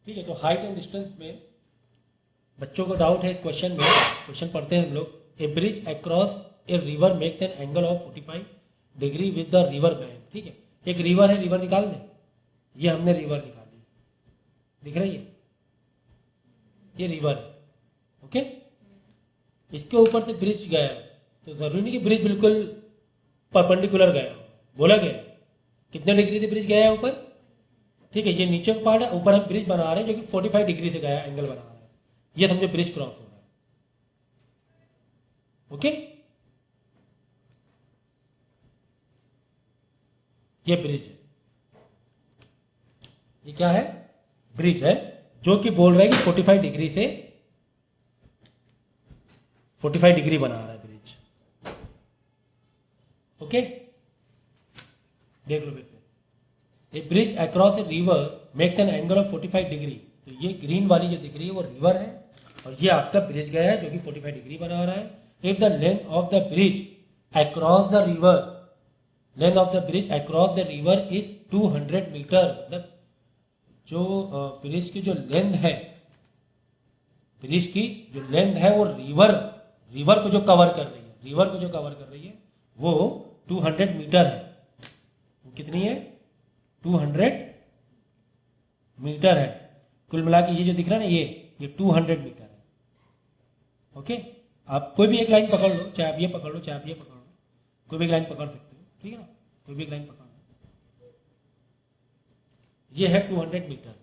ठीक है, तो हाइट एंड डिस्टेंस में बच्चों को डाउट है इस क्वेश्चन में। क्वेश्चन पढ़ते हैं हम लोग। A bridge across a river makes an angle of 45 degree with the river bank. ठीक है, एक रिवर है, रिवर निकाल दें। ये हमने रिवर निकाली, दिख रही है, ये रिवर है। ओके, इसके ऊपर से ब्रिज गया है, तो जरूरी नहीं कि ब्रिज बिल्कुल परपेंडिकुलर गया हो। बोला गया कितने डिग्री से ब्रिज गया है ऊपर। ठीक है, ये नीचे का पार्ट है, ऊपर हम ब्रिज बना रहे हैं जो कि 45 डिग्री से गया, एंगल बना रहे हैं। ये समझो ब्रिज क्रॉस हो रहा है। ओके, ये ब्रिज है, ये क्या है, ब्रिज है, जो कि बोल रहा है कि 45 डिग्री से 45 डिग्री बना रहा है ब्रिज। ओके, देख लो फिर से। A bridge across a river makes an angle of 45 degree. तो ये ग्रीन वाली जो दिख रही है वो रिवर है, और ये आपका ब्रिज गया है जो कि 45 डिग्री बना रहा है। If the length of the bridge across the river, length of the bridge across the river is 200 metre. मतलब जो ब्रिज की जो लेंथ है, ब्रिज की जो लेंथ है वो रिवर को जो कवर कर रही है, रिवर को जो कवर कर रही है वो 200 मीटर है। वो कितनी है, 200 मीटर है। कुल मिला के ये जो दिख रहा है ना, ये 200 मीटर है। ओके, आप कोई भी एक लाइन पकड़ लो, चाहे आप ये पकड़ लो, चाहे आप ये पकड़ लो, कोई भी एक लाइन पकड़ सकते हो। ठीक है ना, कोई भी एक लाइन पकड़ लो। ये है 200 मीटर,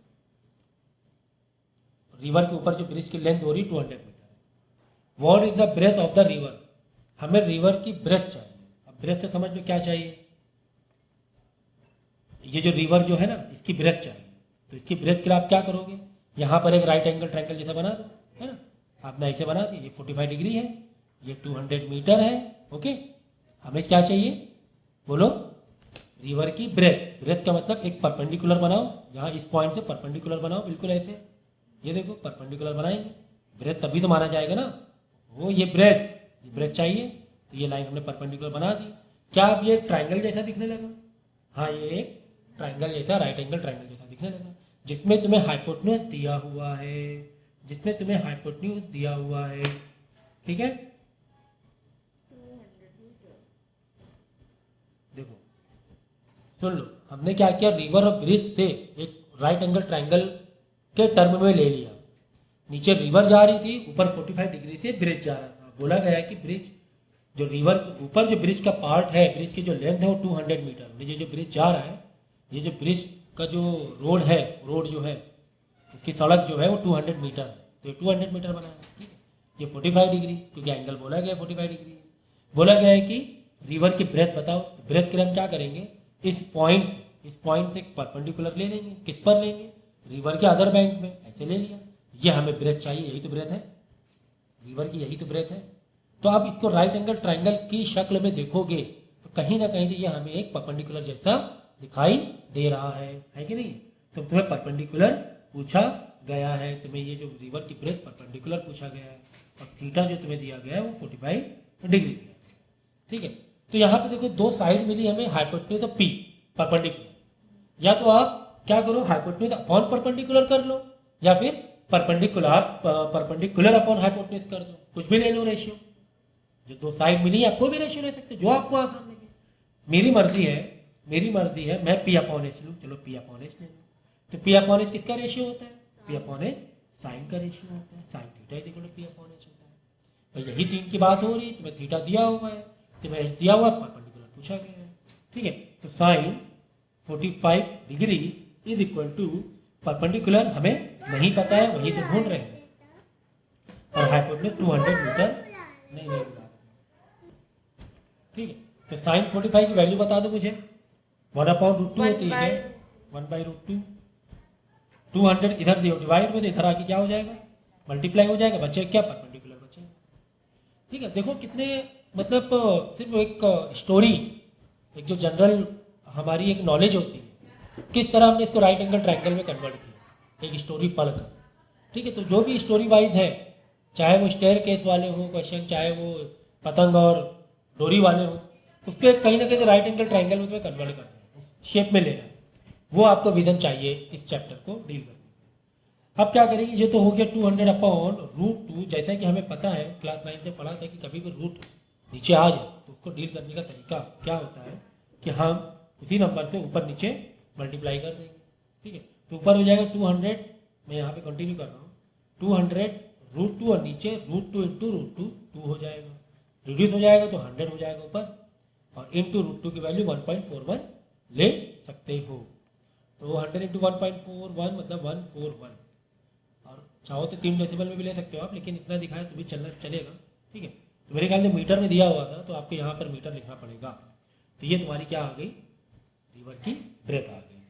रिवर के ऊपर जो ब्रिज की लेंथ हो रही 200 मीटर है। What is the breadth of the river. हमें रिवर की ब्रेथ चाहिए। अब ब्रेथ से समझ में क्या चाहिए, ये जो रिवर जो है ना, इसकी ब्रेथ चाहिए। तो इसकी ब्रेथ के लिए आप क्या करोगे, यहाँ पर एक राइट एंगल ट्रायंगल जैसा बना दो, है ना, आपने ऐसे बना दिया। ये 45 डिग्री है, ये 200 मीटर है। ओके, हमें क्या चाहिए बोलो, रिवर की ब्रेथ। ब्रेथ का मतलब एक परपेंडिकुलर बनाओ, यहाँ इस पॉइंट से परपेंडिकुलर बनाओ, बिल्कुल ऐसे। ये देखो परपेंडिकुलर बनाएंगे, ब्रेथ तभी तो माना जाएगा ना। वो ये ब्रेथ चाहिए, तो ये लाइन हमने परपेंडिकुलर बना दी। क्या अब ये ट्रायंगल जैसा दिखने लगा। हाँ, ये एक ट्रायंगल जैसा, राइट एंगल ट्रायंगल जैसा दिखने लगा, जिसमें तुम्हें हाइपोटेन्यूज दिया हुआ है, जिसमें तुम्हें हाइपोटेन्यूज दिया हुआ है। ठीक है, देखो सुन लो, हमने क्या किया, रिवर और ब्रिज से एक राइट एंगल ट्रायंगल के टर्म में ले लिया। नीचे रिवर जा रही थी, ऊपर 45 डिग्री से ब्रिज जा रहा था। बोला गया कि ब्रिज जो रिवर के ऊपर जो ब्रिज का पार्ट है, ब्रिज की जो लेंथ है वो 200 मीटर। नीचे जो ब्रिज जा रहा है, ये जो ब्रिज का जो रोड है, रोड जो है उसकी सड़क जो है वो 200 मीटर है, तो ये 200 मीटर बना है। ठीक है, ये 45 डिग्री, क्योंकि एंगल बोला गया 45 डिग्री। बोला गया है कि रिवर की ब्रेथ बताओ। तो ब्रेथ के लिए हम क्या करेंगे, इस पॉइंट से एक परपेंडिकुलर ले लेंगे। किस पर लेंगे, रिवर के अदर बैंक में, ऐसे ले लिया। ये हमें ब्रेथ चाहिए, यही तो ब्रेथ है रिवर की, यही तो ब्रेथ है। तो आप इसको राइट एंगल ट्रायंगल की शक्ल में देखोगे तो कहीं ना कहीं से ये हमें एक परपेंडिकुलर जैसा दिखाई दे रहा है कि नहीं। तो तुम्हें परपेंडिकुलर पूछा गया है, तुम्हें ये जो रिवर की ब्रेथ परपेंडिकुलर पूछा गया है, और थीटा जो तुम्हें दिया गया है वो 45 डिग्री दिया है। ठीक है, तो यहाँ पे देखो दो साइड मिली हमें, हाइपोटेन्यूज और पी परपेंडिकुलर। या तो आप क्या करो, हाइपोटेन्यूज अपॉन परपेंडिकुलर कर लो, या फिर परपेंडिकुलर अपॉन हाइपोटेन्यूज कर दो, कुछ भी ले लो रेशियो। जो दो साइड मिली आप कोई भी रेशियो ले सकते हो, जो आपको आसान लगे। मेरी मर्जी है मैं पी अपॉन एच लूँ, चलो पी अपॉन एच ले लो। तो पी अपॉन एच किसका रेशियो होता है, पी अपॉन एच साइन का रेशियो होता है। Sine theta equal to P upon H होता है। भाई यही 3 की बात हो रही है, तुम्हें थीटा दिया हुआ है, तुम्हें एच दिया हुआ है, परपेंडिकुलर पूछा गया है। ठीक है, तो sine 45 degree is equal to perpendicular हमें नहीं पता है, वही तो ढूंढ रहे हैं, और हाइपोटेन्यूज 200 मीटर नहीं। ठीक है, तो साइन 45 की वैल्यू बता दो मुझे। 1/√2 होती है, 1/√2। 200 इधर दियो, डिवाइड में इधर आके क्या हो जाएगा, मल्टीप्लाई हो जाएगा, बचे क्या, परपेंडिकुलर बचेगा। ठीक है, देखो कितने मतलब सिर्फ एक स्टोरी, एक जो जनरल हमारी एक नॉलेज होती है, किस तरह हमने इसको राइट एंगल ट्रायंगल में कन्वर्ट किया, एक स्टोरी पढ़कर। ठीक है, तो जो भी स्टोरी वाइज है, चाहे वो स्टेयर केस वाले हो क्वेश्चन, चाहे वो पतंग और डोरी वाले हो, उसके कहीं ना कहीं राइट एंगल ट्रायंगल में तुम्हें कन्वर्ट करना है, शेप में लेना है। वो आपको विजन चाहिए इस चैप्टर को डील करने। अब क्या करेंगे, ये तो हो गया 200 अपॉन रूट 2। जैसा कि हमें पता है, क्लास 9 में पढ़ा था कि कभी भी रूट नीचे आ जाए तो उसको डील करने का तरीका क्या होता है कि हम उसी नंबर से ऊपर नीचे मल्टीप्लाई कर देंगे। ठीक है, तो ऊपर हो जाएगा 200, मैं यहाँ पे कंटिन्यू कर रहा हूँ, 200 रूट 2 और नीचे रूट 2 इंटू रूट 2 2 हो जाएगा, रिड्यूस हो जाएगा तो 100 हो जाएगा ऊपर, और इंटू रूट 2 की वैल्यू 1.41 ले सकते हो। तो 100 इंटू 1.41 मतलब 141, और चाहो तो 3 डेसिमल में भी ले सकते हो आप, लेकिन इतना दिखाया तो भी चलेगा। ठीक है, तो मेरे ख्याल से मीटर में दिया हुआ था तो आपको यहाँ पर मीटर लिखना पड़ेगा। तो ये तुम्हारी क्या आ गई, रिवर की ब्रेथ आ गई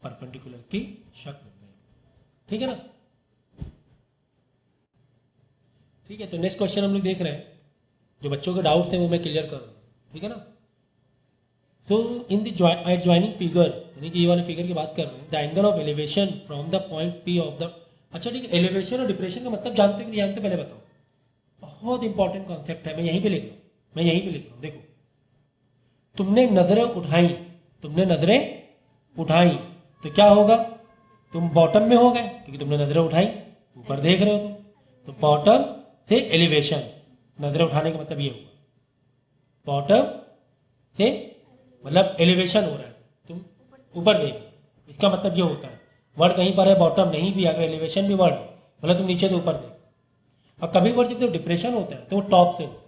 परपेंडिकुलर की शक्ल में। ठीक है ना। ठीक है, तो नेक्स्ट क्वेश्चन हम लोग देख रहे हैं, जो बच्चों के डाउट्स हैं वो मैं क्लियर कर रहा हूँ। ठीक है ना। सो इन द एडजॉइनिंग फिगर, यानी कि ये वाले फिगर की बात कर रहे हैं, the angle of elevation from the point P of the, अच्छा ठीक है, एलिवेशन और डिप्रेशन का मतलब जानते हो कि नहीं जानते, पहले बताओ। बहुत इंपॉर्टेंट कॉन्सेप्ट है, मैं यहीं पे लिख रहा हूँ, मैं यहीं पे लिख रहा हूँ। देखो, तुमने नजरें उठाई, तुमने नजरें उठाई तो क्या होगा, तुम बॉटम में हो गए क्योंकि तुमने नजरें उठाई, ऊपर देख रहे हो तुम, तो बॉटम से एलिवेशन, नजरें उठाने का मतलब ये होगा, बॉटम से मतलब एलिवेशन हो रहा है, तुम ऊपर देख रहे हो, इसका मतलब ये होता है। वर्ड कहीं पर है बॉटम नहीं भी, अगर एलिवेशन भी वर्ड मतलब तुम नीचे से ऊपर देख। और कभी वर्ड जब डिप्रेशन होता है तो वो टॉप से होता है,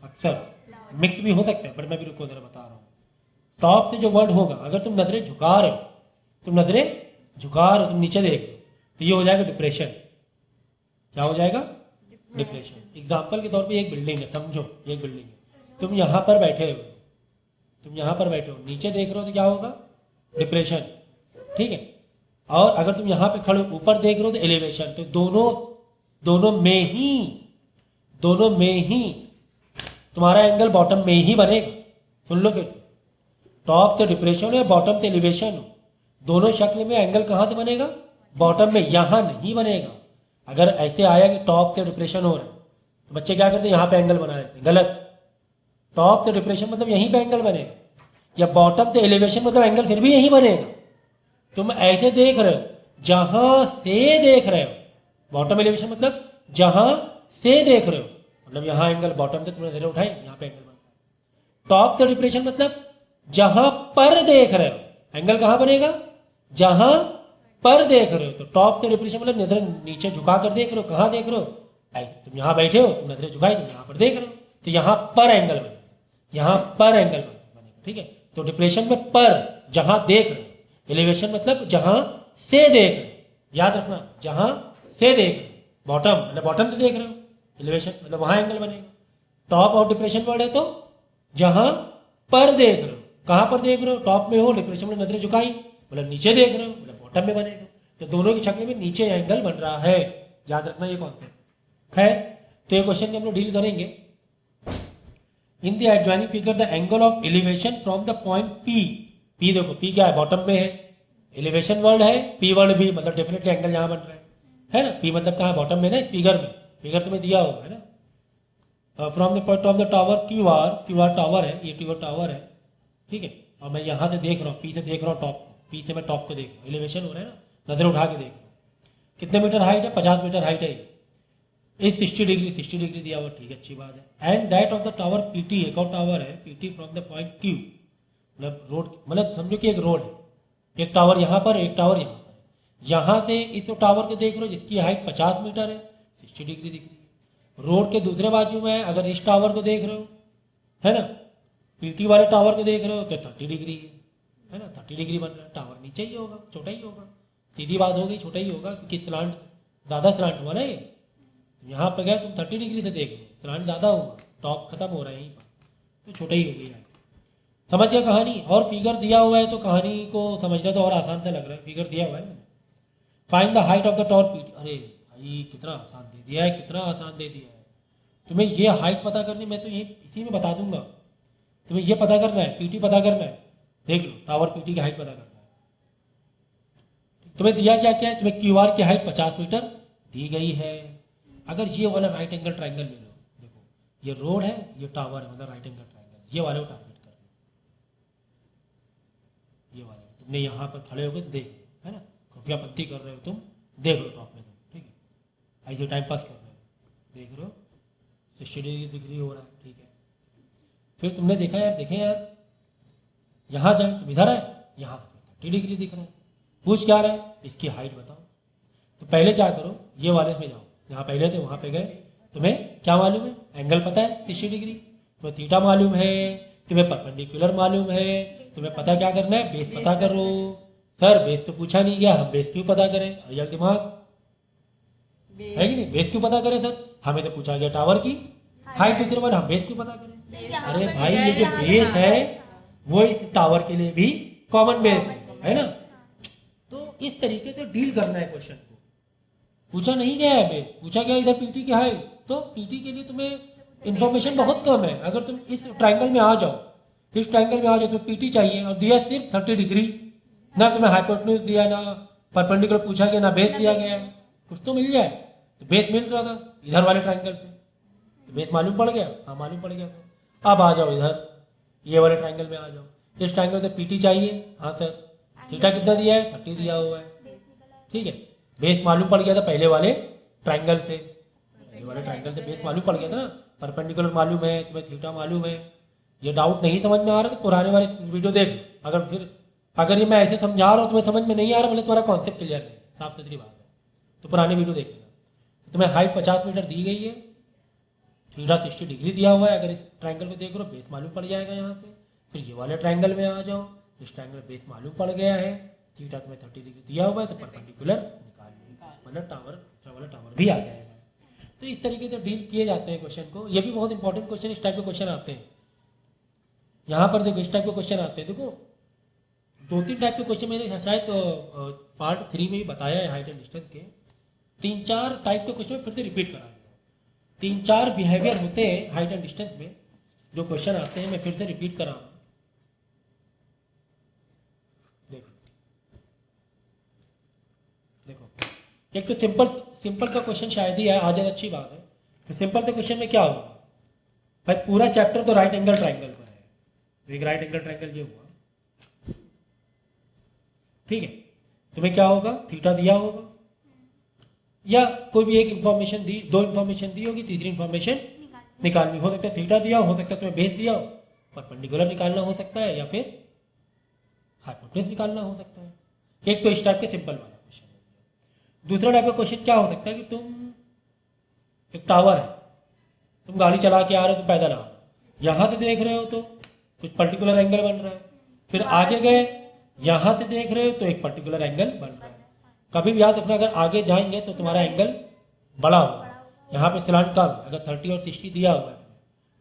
अक्सर मिक्स भी हो सकता है, पर मैं भी रुको जरा बता रहा हूँ। टॉप से जो वर्ड होगा, अगर तुम नजरें झुका रहे हो, तुम नजरें झुका रहे हो, तुम नीचे देख रहे हो, तो ये हो जाएगा डिप्रेशन। क्या हो जाएगा, डिप्रेशन। एग्जाम्पल के तौर पे एक बिल्डिंग है, समझो एक बिल्डिंग है, तुम यहाँ पर बैठे हो, तुम यहाँ पर बैठे हो, नीचे देख रहे हो तो क्या होगा, डिप्रेशन। ठीक है, और अगर तुम यहाँ पे खड़े ऊपर देख रहे हो तो एलिवेशन। तो दोनों में ही तुम्हारा एंगल बॉटम में ही बनेगा। सुन लो फिर, टॉप से डिप्रेशन है, बॉटम से एलिवेशन हो, दोनों शक्ल में एंगल कहाँ से बनेगा, बॉटम में, यहाँ नहीं बनेगा। अगर ऐसे आया कि टॉप से डिप्रेशन हो रहा है तो बच्चे क्या करते हैं, यहाँ पे एंगल बना देते हैं, गलत। टॉप से डिप्रेशन मतलब यहीं पे एंगल बनेगा, या बॉटम से एलिवेशन मतलब एंगल फिर भी यहीं बनेगा। तुम ऐसे देख रहे हो, जहां से देख रहे हो, बॉटम एलिवेशन मतलब जहां से देख रहे हो, मतलब यहाँ एंगल बॉटम से तुमने नजर उठाई, यहाँ पे एंगल बन रहा है। टॉप से डिप्रेशन मतलब जहां पर देख रहे हो, एंगल कहाँ बनेगा, जहां पर देख रहे हो। तो टॉप से डिप्रेशन मतलब नजर नीचे झुका कर देख रहे हो, कहाँ देख रहे हो, तुम यहाँ बैठे हो, तुम नजरें झुकाई, तुम यहाँ पर देख रहे हो, तो यहाँ पर एंगल बनेगा, यहाँ पर एंगल बनेगा। ठीक है, तो डिप्रेशन में पर, जहां देख रहे हो, एलिवेशन मतलब जहां से देख रहे हो, याद रखना, जहां से देख रहे हो, बॉटम मतलब बॉटम से देख रहे हो, एलिवेशन मतलब वहां एंगल बनेगा। टॉप और डिप्रेशन वर्ड है तो जहां पर देख रहे हो, कहां पर देख रहे हो, टॉप में हो, डिप्रेशन में नजरें झुकाई मतलब नीचे देख रहे हो, मतलब बॉटम में बनेगा। तो दोनों की शक्ल में नीचे एंगल बन रहा है, याद रखना ये कॉन्सेप्ट है। तो ये क्वेश्चन हम लोग डील करेंगे। In the adjoining figure the angle of elevation from the point P, P देखो पी क्या है, बॉटम में है, एलिवेशन वर्ड है, पी वर्ड भी, मतलब डेफिनेटली एंगल यहाँ बन रहा है ना। पी मतलब कहाँ, बॉटम में ना, इस फिगर में, फिगर तुम्हें दिया हुआ है ना। From the point of the tower, Q R tower है, ये क्यू आर टावर है। ठीक है, और मैं यहाँ से देख रहा हूँ, पी से देख रहा हूँ टॉप को, पी से मैं टॉप को देख रहा हूँ, एलिवेशन हो रहा है ना, नजर उठा के देख रहा हूँ। कितने मीटर हाइट है, 50 मीटर हाइट है। इस 60 डिग्री दिया हुआ, ठीक है, अच्छी बात है। And that of the tower PT, एक और टावर है PT from the point Q, मतलब रोड, मतलब समझो कि एक रोड है, एक टावर यहाँ पर, एक टावर यहाँ पर। यहाँ से इस टावर को देख रहे हो जिसकी हाइट 50 मीटर है, 60 डिग्री दिख रही है। रोड के दूसरे बाजू में अगर इस टावर को देख रहे हो, है ना, पीटी वाले टावर को देख रहे हो तो 30 डिग्री है ना, 30 डिग्री बन रहा है। टावर नीचे ही होगा, छोटा ही होगा, सीधी बात हो गई, छोटा ही होगा, क्योंकि स्लांट, ज़्यादा स्लांट हुआ ना ये। यहाँ पे गए तुम 30 डिग्री से देख रहे हो, स्लांट ज़्यादा होगा, टॉप खत्म हो रहा है यहीं पर, तो छोटा ही हो गया। समझिए कहानी, और फिगर दिया हुआ है तो कहानी को समझना तो और आसान सा लग रहा है। फिगर दिया हुआ है, find the height of the tower PT. अरे भाई कितना आसान दे दिया है, कितना आसान दे दिया है। तुम्हें ये हाइट पता करनी, मैं तो ये इसी में बता दूंगा, तुम्हें ये पता करना है, पीटी पता करना है। देख लो, टावर पीटी की हाइट पता करना है। तुम्हें दिया क्या क्या है, तुम्हें क्यूआर की हाइट 50 मीटर दी गई है। अगर ये वाला राइट एंगल ट्राइंगल ले लो, देखो ये रोड है, ये टावर है, मतलब राइट एंगल ट्राइंगल, ये वाले को टारगेट कर लो, ये वाले तुमने यहाँ पर खड़े होकर देख, है ना, खुफिया पत्ती कर रहे हो तुम, देख लो टॉप में, तुम ठीक है, ऐसे टाइम पास कर रहे हो, देख रहे हो 60 डिग्री हो रहा है, ठीक है। फिर तुमने देखा यार, देखें यार, यहाँ जाए तुम इधर आए, यहाँ 30 डिग्री दिख रहा है, पूछ क्या रहा है, इसकी हाइट बताओ। तो पहले क्या करो, ये वाले में जाओ, जहाँ पहले थे वहाँ पे गए, तुम्हें क्या मालूम है, एंगल पता है 60 डिग्री, तुम्हें थीटा मालूम है, तुम्हें परपेंडिकुलर मालूम है, तुम्हें पता क्या करना है, बेस पता करो। सर बेस तो पूछा नहीं गया, हम बेस क्यों पता करें, रियल दिमाग है कि नहीं, बेस क्यों पता करें सर, हमें तो पूछा गया टावर की हाइट, दूसरे बार हम बेस क्यों पता करें। अरे भाई ये जो बेस है वो इस टावर के लिए भी कॉमन बेस है ना। तो इस तरीके से डील करना है क्वेश्चन को, पूछा नहीं गया है बेस, पूछा गया इधर पीटी क्या है, तो पीटी के लिए तुम्हें इंफॉर्मेशन बहुत कम है। अगर तुम इस ट्राइंगल में आ जाओ, इस ट्राइंगल में आ जाओ, तुम्हें पीटी चाहिए और दिया सिर्फ 30 डिग्री, ना तुम्हें हाइपोटेन्यूज दिया, ना परपेंडिकुलर पूछा गया, ना बेस दिया गया है, कुछ तो मिल जाए। तो बेस मिल रहा था इधर वाले ट्राइंगल से, तो बेस मालूम पड़ गया, हाँ मालूम पड़ गया सर। अब आ जाओ इधर ये वाले ट्राइंगल में आ जाओ, इस ट्राइंगल में पीटी चाहिए, हाँ सर, थीटा कितना दिया है 30 दिया हुआ है, ठीक है। बेस मालूम पड़ गया था पहले वाले ट्राइंगल से, पहले वाले ट्राइंगल से बेस मालूम पड़ गया था ना, परपेंडिकुलर मालूम है, तुम्हें थीटा मालूम है। ये डाउट नहीं समझ में आ रहा तो पुराने वाले वीडियो देख, अगर ये मैं ऐसे समझा रहा हूँ तुम्हें समझ में नहीं आ रहा, मतलब तुम्हारा कॉन्सेप्ट क्लियर नहीं, साफ सुथरी बात है, तो पुराने वीडियो देख लेना। तो तुम्हें हाइट 50 मीटर दी गई है, थीटा 60 डिग्री दिया हुआ है, अगर इस ट्राइंगल को देख लो बेस मालूम पड़ जाएगा यहाँ से। फिर ये वाले ट्राइंगल में आ जाओ, इस ट्राइंगल में बेस मालूम पड़ गया है, थीटा तुम्हें 30 डिग्री दिया हुआ है, तो परपेंडिकुलर निकाल लो, मतलब टावर भी आ जाएगा। तो इस तरीके से डील किए जाते हैं क्वेश्चन को। ये भी बहुत इंपॉर्टेंट क्वेश्चन, इस टाइप के क्वेश्चन आते हैं। यहाँ पर देखो इस टाइप के क्वेश्चन आते हैं, देखो 2-3 टाइप के क्वेश्चन मैंने शायद पार्ट 3 में भी बताया है हाइट एंड डिस्टेंस के। 3-4 टाइप के क्वेश्चन फिर से रिपीट करा, 3-4 बिहेवियर होते हैं हाइट एंड डिस्टेंस में जो क्वेश्चन आते हैं, मैं फिर से रिपीट करा हूँ। देखो एक तो सिंपल का क्वेश्चन शायद ही आ जाए, अच्छी बात है। तो सिंपल के क्वेश्चन में क्या होगा भाई, पूरा चैप्टर तो राइट एंगल ट्राइंगल पर है, तो एक राइट एंगल ट्राइंगल ये हुआ, ठीक है। तुम्हें क्या होगा, थीटा दिया होगा, या कोई भी एक इंफॉर्मेशन दी, 2 इंफॉर्मेशन दी होगी, तीसरी इंफॉर्मेशन निकालनी हो सकता है, थीटा दिया हो सकता है, तुम्हें बेस दिया हो, परपेंडिकुलर निकालना हो सकता है, या फिर हाइपोटेन्यूज निकालना हो सकता है। एक तो इस टाइप के सिंपल वाला क्वेश्चन है। दूसरा टाइप का क्वेश्चन क्या हो सकता है कि तुम एक टावर है, तुम गाड़ी चला के आ रहे हो, तो पैदल आ रहे हो, यहाँ से देख रहे हो तो कुछ पर्टिकुलर एंगल बन रहा है, फिर आगे गए यहाँ से देख रहे हो तो एक पर्टिकुलर एंगल बन रहा है। कभी भी याद रखना, अगर आगे जाएंगे तो तुम्हारा एंगल बड़ा होगा, यहाँ पे स्लांट कम, अगर 30 और 60 दिया हुआ है,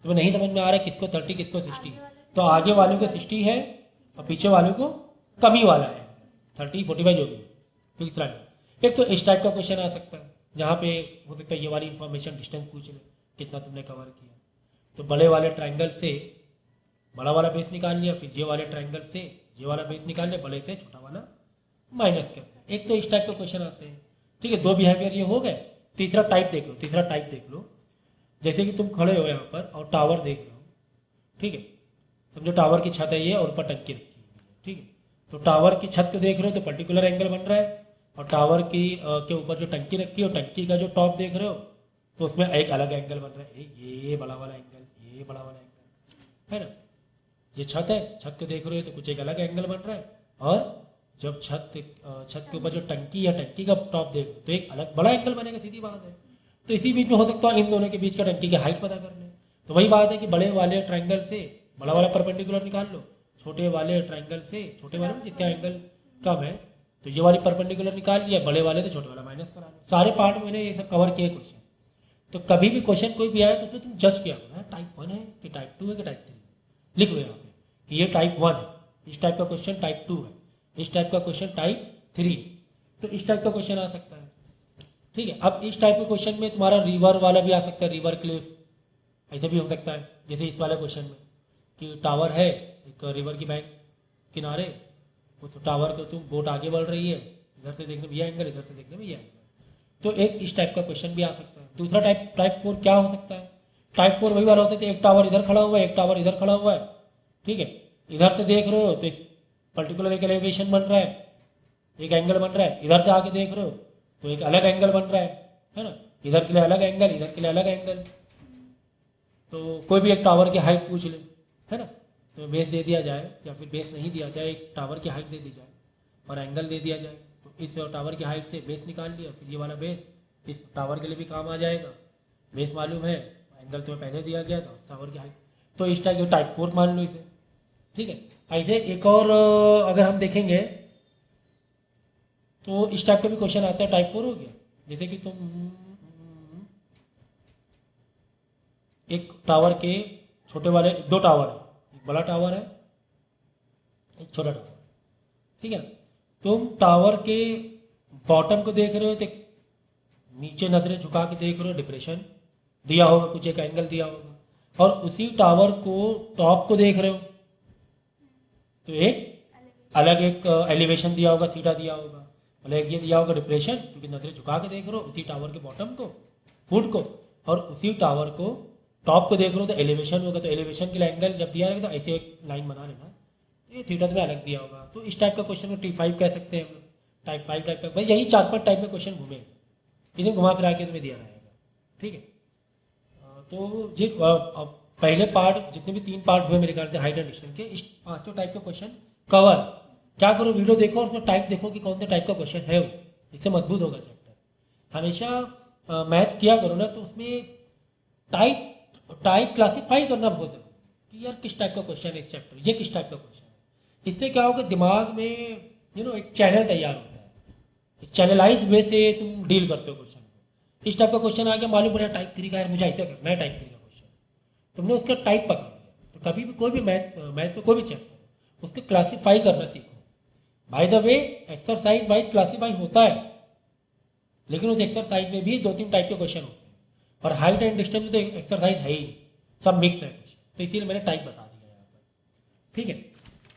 तुम्हें नहीं समझ में आ रहा है किसको 30 किसको 60, तो आगे वालों को 60 है और पीछे वालों को कम ही वाला है, 30 45 जो भी फिक्स स्लांट। एक तो इस टाइप का क्वेश्चन आ सकता है, जहाँ पे हो सकता है ये वाली इंफॉर्मेशन डिस्टेंस पूछ ले, कितना तुमने कवर किया, तो बड़े वाले ट्राइंगल से बड़ा वाला बेस निकाल लिया, फिर ये वाले ट्राइंगल से ये वाला बेस निकाल लिया, बड़े से छोटा वाला माइनस कर। एक तो इस टाइप के क्वेश्चन आते हैं, ठीक है। 2 बिहेवियर ये हो गए। तीसरा टाइप देख लो, जैसे कि तुम खड़े हो यहाँ पर और टावर देख रहे हो, ठीक है, समझो टावर की छत है ये और ऊपर टंकी रखी हुई है, ठीक है। तो टावर की छत को देख रहे हो तो पर्टिकुलर एंगल बन रहा है, और टावर की के ऊपर जो टंकी रखी है और टंकी का जो टॉप देख रहे हो तो उसमें एक अलग एंगल बन रहा है, ये बड़ा वाला एंगल, ये बड़ा वाला एंगल है ना। ये छत है, छत को देख रहे हो तो कुछ एक अलग एंगल बन रहा है, और जब छत के ऊपर जो टंकी या टंकी का टॉप देखो तो एक अलग बड़ा एंगल बनेगा, सीधी बात है। तो इसी बीच में हो सकता है इन दोनों के बीच का टंकी की हाइट पता कर ले, तो वही बात है कि बड़े वाले ट्राइंगल से बड़ा वाला परपेंडिकुलर निकाल लो, छोटे वाले ट्राइंगल से छोटे वाले में जिसका एंगल कम है तो ये वाली परपेंडिकुलर निकाल लिया, बड़े वाले से छोटे वाला माइनस करा लो। सारे पार्ट में मैंने ये सब कवर किए क्वेश्चन। तो कभी भी क्वेश्चन कोई भी आए तो उसमें तुम जज किया करो, टाइप 1 है कि टाइप 2 है कि टाइप 3, लिख लो यहाँ पे कि ये टाइप 1 है, इस टाइप का क्वेश्चन टाइप 2 है, इस टाइप का क्वेश्चन टाइप 3, तो इस टाइप का क्वेश्चन आ सकता है, ठीक है। अब इस टाइप के क्वेश्चन में तुम्हारा रिवर वाला भी आ सकता है, रिवर क्लिफ ऐसे भी हो सकता है, जैसे इस वाले क्वेश्चन में कि टावर है एक रिवर की बैंक किनारे, उस टावर को तुम बोट आगे बढ़ रही है, इधर से देखने में ये एंगल, इधर से देखने में ये एंगल, तो एक इस टाइप का क्वेश्चन भी आ सकता है। दूसरा टाइप 4 क्या हो सकता है, टाइप 4 वही वाला हो सकता है, एक टावर इधर खड़ा हुआ है, एक टावर इधर खड़ा हुआ है, ठीक है, इधर से देख रहे हो तो पर्टिकुलर एक एलिवेशन बन रहा है, एक एंगल बन रहा है, इधर से आके देख रहे हो तो एक अलग एंगल बन रहा है ना, इधर के लिए अलग एंगल, इधर के लिए अलग एंगल। तो कोई भी एक टावर की हाइट पूछ ले, है ना, तो बेस दे दिया जाए या फिर बेस नहीं दिया जाए, एक टावर की हाइट दे दी जाए और एंगल दे दिया जाए, तो इस टावर की हाइट से बेस निकाल लिया, फिर ये वाला बेस इस टावर के लिए भी काम आ जाएगा। बेस मालूम है, एंगल तुम्हें पहले दिया गया था, टावर की हाइट, तो इस टाइप टाइप 4 मान लो इसे। ठीक है, ऐसे एक और अगर हम देखेंगे तो इस टाइप का भी क्वेश्चन आता है, टाइप 4 हो गया। जैसे कि तुम एक टावर के छोटे वाले, दो टावर है, एक बड़ा टावर है एक छोटा टावर, ठीक है ना, तुम टावर के बॉटम को देख रहे हो तो नीचे नजरें झुका के देख रहे हो, डिप्रेशन दिया होगा, कुछ एक एंगल दिया होगा, और उसी टावर को टॉप को देख रहे हो तो एक अलग एक एलिवेशन दिया होगा, थीटा दिया होगा, मतलब एक ये दिया होगा डिप्रेशन, क्योंकि नजरें झुका के देख रहे हो उसी टावर के बॉटम को, फुट को, और उसी टावर को टॉप को देख रहे हो तो एलिवेशन होगा, तो एलिवेशन के लिए एंगल जब दिया रहेगा तो ऐसे एक लाइन बना लेना, तो ये थीटा में अलग दिया होगा। तो इस टाइप का क्वेश्चन को T5 कह सकते हैं हम लोग, टाइप 5 टाइप का, भाई यही 4-5 टाइप में क्वेश्चन घूमे, इसे घुमा फिरा के तुम्हें दिया रहेगा। ठीक है, तो ये पहले पार्ट जितने भी 3 पार्ट हुए मेरे ख्याल से हाइट एंड डिस्टेंस के, इस 5 टाइप का क्वेश्चन कवर। क्या करो, वीडियो देखो और उसमें टाइप देखो कि कौन सा टाइप का क्वेश्चन है वो, इससे मजबूत होगा चैप्टर। हमेशा मैथ किया करो ना तो उसमें टाइप क्लासीफाई करना बहुत जरूरी कि यार किस टाइप का क्वेश्चन है इस चैप्टर, ये किस टाइप का क्वेश्चन है। इससे क्या होगा, दिमाग में एक चैनल तैयार होता है, एक चैनलाइज वे से तुम डील करते हो क्वेश्चन को। इस टाइप का क्वेश्चन आ गया, मालूम पड़ा टाइप 3 का है, मुझे ऐसा करना है टाइप 3 का क्वेश्चन, तुमने उसका टाइप पकड़ लिया। तो कभी भी कोई भी मैथ में कोई भी चैप्टर उसको क्लासीफाई करना सीखो। By the way exercise wise classify होता है, लेकिन उस एक्सरसाइज में भी 2-3 टाइप के क्वेश्चन होते हैं, और हाइट एंड डिस्टेंस में तो एक्सरसाइज है ही, सब मिक्स है क्वेश्चन, तो इसीलिए मैंने टाइप बता दिया यहाँ पर। ठीक है,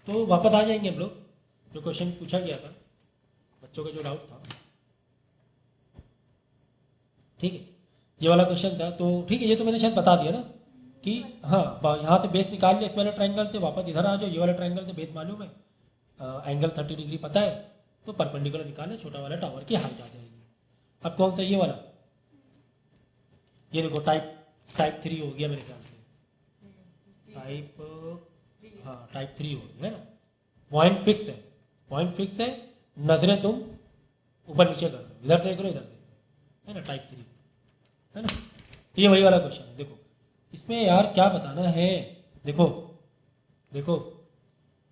तो वापस आ जाएंगे हम लोग, जो क्वेश्चन पूछा गया था बच्चों का जो डाउट था। ठीक है, ये वाला क्वेश्चन था, तो ठीक है, ये तो मैंने शायद बता दिया ना कि हाँ, यहाँ से बेस निकाल लिया इस वाले ट्रायंगल से, वापस इधर आ जाओ, ये वाला ट्रायंगल से बेस मालूम है, एंगल 30 डिग्री पता है, तो परपेंडिकुलर निकाले, छोटा वाला टावर की हाइट आ जाएगी। अब कौन सा, ये वाला, ये देखो टाइप 3 हो गया मेरे ख्याल से, टाइप 3 हो गया है ना। पॉइंट फिक्स है, नजरें तुम ऊपर नीचे कर रहे हो, इधर देख रहे हो इधर देख रहे हो, है ना, टाइप 3 है ना। ये वही वाला क्वेश्चन है। देखो इसमें यार क्या बताना है, देखो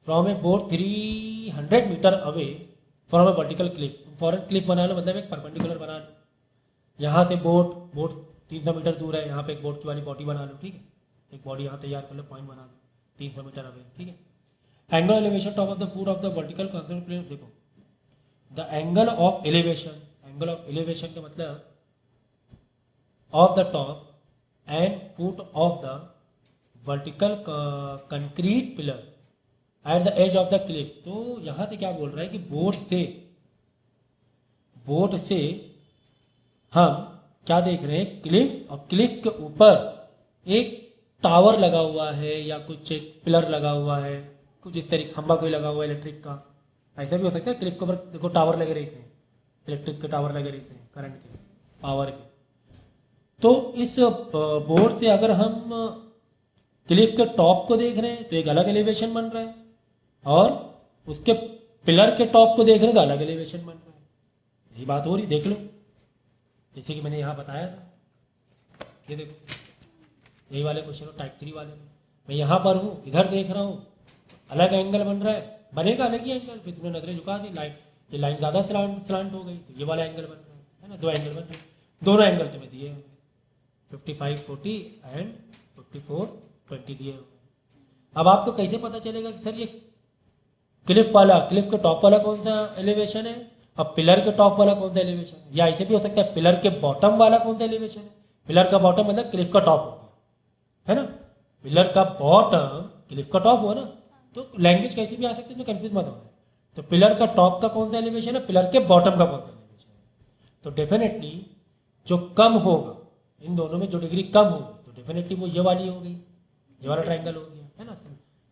from a board 300 metre away from a vertical cliff, फॉरन क्लिफ बना लो, मतलब एक परपेंडिकुलर बना लो, यहाँ से बोर्ड 300 मीटर दूर है, यहाँ पे एक बोर्ड की वाली बॉडी बना लो। ठीक है, एक बॉडी यहाँ तैयार कर लो, पॉइंट बना लो 300 मीटर अवे। ठीक है, angle elevation top of the foot of the vertical concentrate plane, देखो द एंगल ऑफ एलिवेशन का मतलब of the top and foot of the vertical concrete pillar at the edge of the cliff. तो यहाँ से क्या बोल रहा है कि बोर्ड से हम क्या देख रहे हैं, क्लिफ, और क्लिफ के ऊपर एक टावर लगा हुआ है या कुछ एक पिलर लगा हुआ है, कुछ इस तरीके खंबा कोई लगा हुआ है इलेक्ट्रिक का, ऐसा भी हो सकता है। क्लिफ के ऊपर देखो टावर लगे रहते हैं, इलेक्ट्रिक के टावर लगे रहते हैं, करंट के, पावर के। तो इस बोर्ड से अगर हम क्लिफ के टॉप को देख रहे हैं तो एक अलग एलिवेशन बन रहा है, और उसके पिलर के टॉप को देख रहे हैं तो अलग एलिवेशन बन रहा है। यही बात हो रही, देख लो, जैसे कि मैंने यहाँ बताया था, ये देखो यही वाले क्वेश्चन हो टाइप 3 वाले में, मैं यहाँ पर हूँ, इधर देख रहा हूँ, अलग एंगल बन रहा है, बनेगा अलग ही एंगल, फिर तुमने नजरें झुका दी, ये लाइन ज़्यादा स्लांट हो गई, तो ये वाला एंगल बन रहा है ना, 2 एंगल बन रहे हैं, दोनों एंगल तुम्हें दिए हैं 55-40 एंड 54-20 दिए हैं। अब आपको कैसे पता चलेगा कि सर ये क्लिफ के टॉप वाला कौन सा एलिवेशन है, अब पिलर के टॉप वाला कौन सा एलिवेशन है, या ऐसे भी हो सकता है पिलर के बॉटम वाला कौन सा एलिवेशन है। पिलर का बॉटम मतलब क्लिफ का टॉप हो गया, है ना, पिलर का बॉटम क्लिफ का टॉप हुआ ना, तो लैंग्वेज कैसी भी आ सकती है, तो कंफ्यूज मत होना। तो पिलर का टॉप का कौन सा एलिवेशन है, पिलर के बॉटम का कौन सा एलिवेशन है, तो डेफिनेटली जो कम होगा इन दोनों में, जो डिग्री कम होगी तो डेफिनेटली वो ये वाली हो गई, ये वाला ट्राइंगल हो गया, है ना,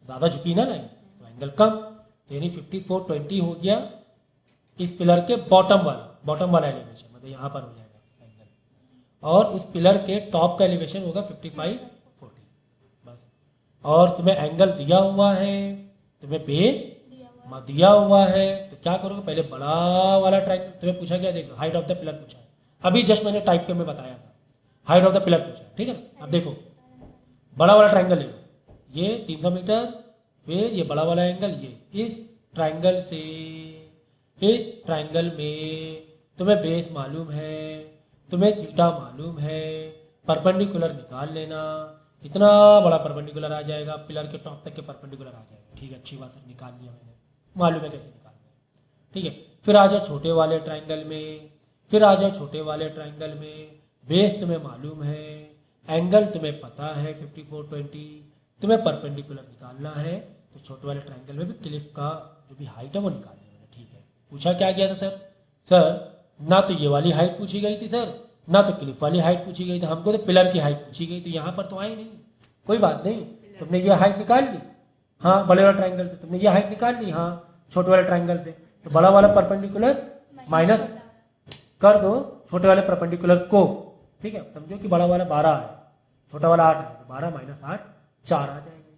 ज़्यादा झुकी ना लाइन तो एंगल कम, तो यानी 54-20 हो गया इस पिलर के बॉटम वाला एलिवेशन, मतलब यहाँ पर हो जाएगा एंगल। और उस पिलर के टॉप का एलिवेशन होगा 55 40 बस। और तुम्हें एंगल दिया हुआ है, तुम्हें बेस दिया हुआ है, तो क्या करोगे, पहले बड़ा वाला ट्रायंगल, तुम्हें पूछा क्या, देखो हाइट ऑफ द पिलर पूछा है, अभी जस्ट मैंने टाइप पे मैं बताया था, हाइट ऑफ द पिलर पूछा, ठीक है ना। अब देखो बड़ा वाला ट्रायंगल ले लो, ये 300 मीटर, फिर ये बड़ा वाला एंगल, ये इस ट्रायंगल से इस ट्रायंगल में तुम्हें बेस मालूम है, तुम्हें थीटा मालूम है, परपेंडिकुलर निकाल लेना, इतना बड़ा परपेंडिकुलर आ जाएगा, पिलर के टॉप तक के परपेंडिकुलर आ जाएगा, ठीक है, अच्छी बात है, निकाल लिया मैंने, मालूम है कैसे निकालना है, ठीक है। फिर आ जाओ छोटे वाले ट्रायंगल में, फिर आ जाओ छोटे वाले ट्रायंगल में, बेस तुम्हें मालूम है, एंगल तुम्हें पता है 5420, तुम्हें परपेंडिकुलर निकालना है, तो छोटे वाले ट्रायंगल में भी क्लिफ का जो भी हाइट है वो निकालनी है, ठीक है। पूछा क्या गया था सर ना तो ये वाली हाइट पूछी गई थी सर, ना तो क्लिफ वाली हाइट पूछी गई थी, हमको तो पिलर की हाइट पूछी गई, तो यहाँ पर तो आई नहीं, कोई बात नहीं, तुमने ये हाइट निकाल ली, हाँ बड़े वाले ट्रायंगल से तुमने ये हाइट निकाल ली, हाँ छोटे वाले ट्रायंगल से, तो बड़ा वाला परपेंडिकुलर माइनस कर दो छोटे वाले परपेंडिकुलर को, ठीक है। समझो कि बड़ा वाला 12 है, छोटा वाला 8 है, तो 12 माइनस 8 4 आ जाएगा।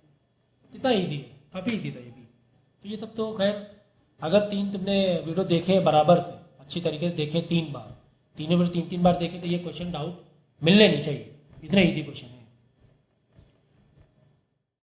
कितना ईजी है, काफ़ी ईजी था ये भी। तो ये सब तो खैर, अगर तुमने वीडियो देखे बराबर से अच्छी तरीके से देखे 3 बार, तीनों वीडियो 3 बार देखे, तो ये क्वेश्चन डाउट मिलने नहीं चाहिए, इतना ईजी क्वेश्चन है।